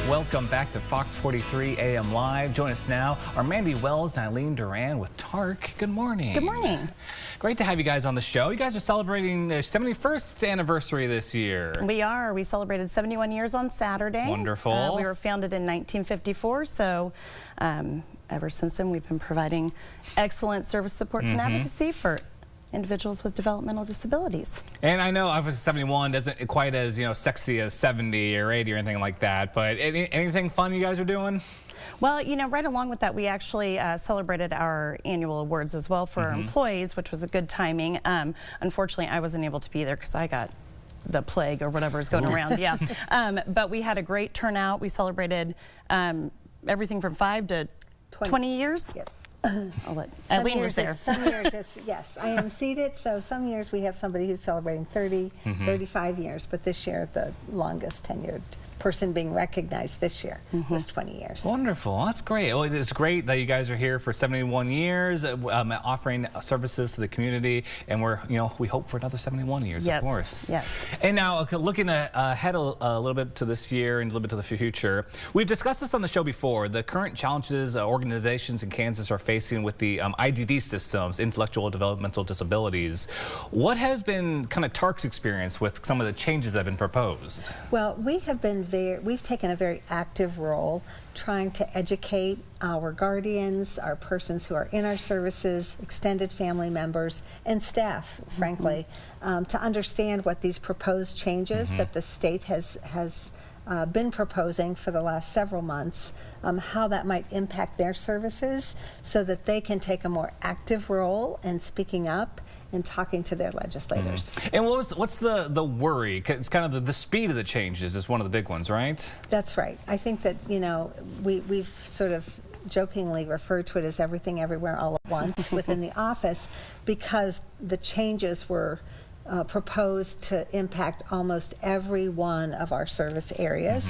Welcome back to Fox 43 AM Live. Join us now are Mandy Wells and Eileen Duran with TARC. Good morning. Good morning. Great to have you guys on the show. You guys are celebrating their 71st anniversary this year. We are. We celebrated 71 years on Saturday. Wonderful. We were founded in 1954, so ever since then we've been providing excellent service supports and advocacy for individuals with developmental disabilities. And I know obviously 71 isn't quite as, sexy as 70 or 80 or anything like that, but anything fun you guys are doing? Well, right along with that, we actually celebrated our annual awards as well for our employees, which was a good timing. Unfortunately, I wasn't able to be there because I got the plague or whatever is going around. Yeah. But we had a great turnout. We celebrated everything from 5 to 20 years. Yes. I'll let Eileen was there. Some years, yes, I am seated, so some years we have somebody who's celebrating 30, 35 years, but this year the longest tenured person being recognized this year was 20 years. Wonderful. That's great. Well, it's great that you guys are here for 71 years, offering services to the community, and we hope for another 71 years, yes, of course. Yes. And now, looking ahead a little bit to this year and a little bit to the future, we've discussed this on the show before, the current challenges organizations in Kansas are facing with the IDD systems, intellectual developmental disabilities. What has been kind of TARC's experience with some of the changes that have been proposed? Well, we've taken a very active role trying to educate our guardians, our persons who are in our services, extended family members, and staff, frankly, to understand what these proposed changes that the state has been proposing for the last several months, how that might impact their services so that they can take a more active role in speaking up and talking to their legislators. And what's the worry? It's kind of the speed of the changes is one of the big ones, right? That's right. I think that, we've sort of jokingly referred to it as everything everywhere all at once within the office, because the changes were proposed to impact almost every one of our service areas,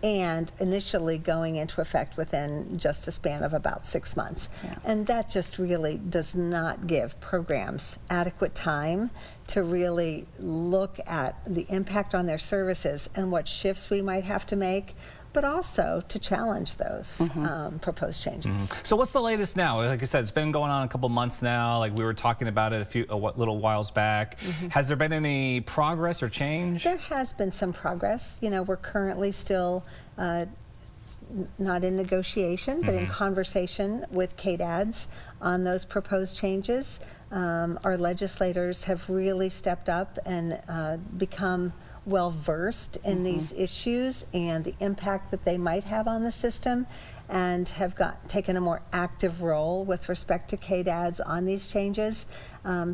and initially going into effect within just a span of about 6 months. Yeah. And that just really does not give programs adequate time to really look at the impact on their services and what shifts we might have to make, but also to challenge those proposed changes. So what's the latest now? Like I said, it's been going on a couple months now. Like we were talking about it a little whiles back. Has there been any progress or change? There has been some progress. We're currently still not in negotiation, but in conversation with KDADs on those proposed changes. Our legislators have really stepped up and become well versed in these issues and the impact that they might have on the system, and have taken a more active role with respect to KDADs on these changes.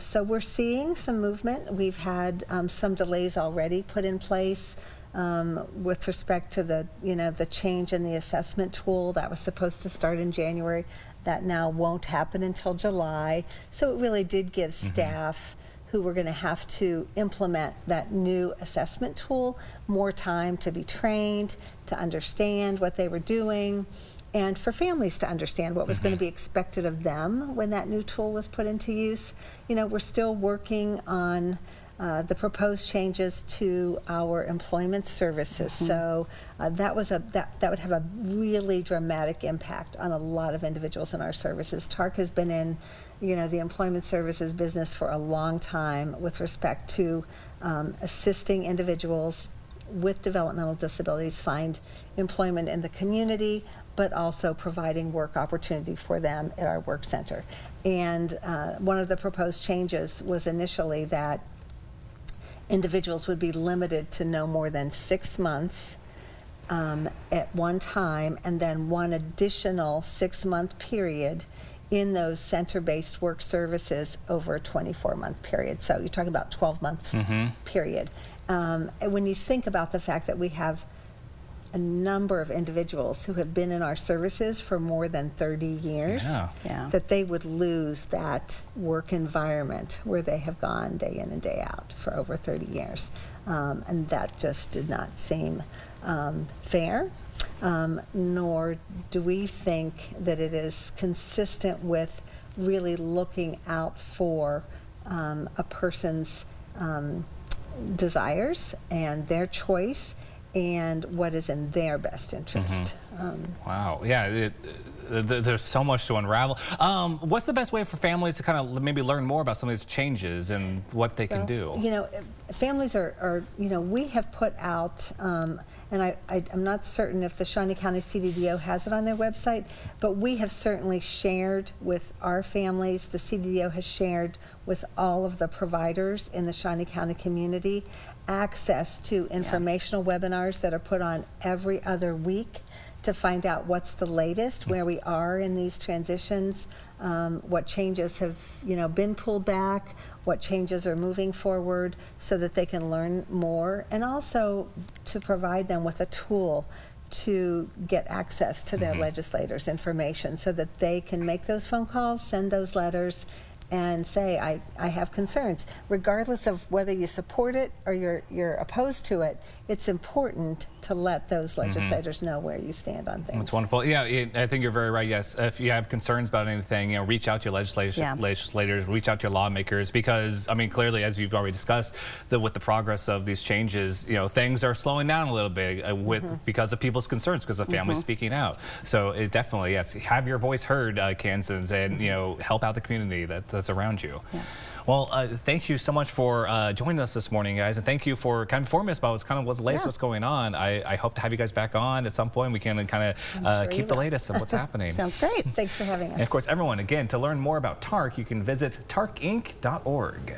So we're seeing some movement. We've had some delays already put in place with respect to the change in the assessment tool that was supposed to start in January. That now won't happen until July. So it really did give staff who were going to have to implement that new assessment tool more time to be trained, to understand what they were doing, and for families to understand what was going to be expected of them when that new tool was put into use. We're still working on the proposed changes to our employment services. So that would have a really dramatic impact on a lot of individuals in our services. TARC has been in the employment services business for a long time with respect to assisting individuals with developmental disabilities find employment in the community, but also providing work opportunity for them at our work center. And one of the proposed changes was initially that individuals would be limited to no more than 6 months at one time, and then one additional 6-month period in those center-based work services over a 24-month period. So you're talking about 12-month period. And when you think about the fact that we have a number of individuals who have been in our services for more than 30 years, that they would lose that work environment where they have gone day in and day out for over 30 years. And that just did not seem fair. Nor do we think that it is consistent with really looking out for a person's desires and their choice, and what is in their best interest. Wow. Yeah. There's so much to unravel. What's the best way for families to kind of maybe learn more about some of these changes and what they can do? You know, families are you know, we have put out, and I'm not certain if the Shawnee County CDDO has it on their website, but we have certainly shared with our families. The CDDO has shared with all of the providers in the Shawnee County community access to informational webinars that are put on every other week to find out what's the latest, where we are in these transitions, what changes have, you know, been pulled back, what changes are moving forward, so that they can learn more, and also to provide them with a tool to get access to their legislators' information so that they can make those phone calls, send those letters, and say, I have concerns. Regardless of whether you support it or you're opposed to it, it's important to let those legislators know where you stand on things. That's wonderful. Yeah, I think you're very right. Yes, if you have concerns about anything, you know, reach out to your legislators, reach out to your lawmakers, because I mean, clearly, as you've already discussed, with the progress of these changes, you know, things are slowing down a little bit because of people's concerns, because of families speaking out. So it definitely, yes, have your voice heard, Kansans, and you know, help out the community that's around you. Yeah. Well, thank you so much for joining us this morning, guys, and thank you for kind of informing us about what's the latest, what's going on. I hope to have you guys back on at some point. We can kind of keep the latest of what's happening. Sounds great. Thanks for having us. And of course, everyone, again, to learn more about TARC, you can visit tarcinc.org.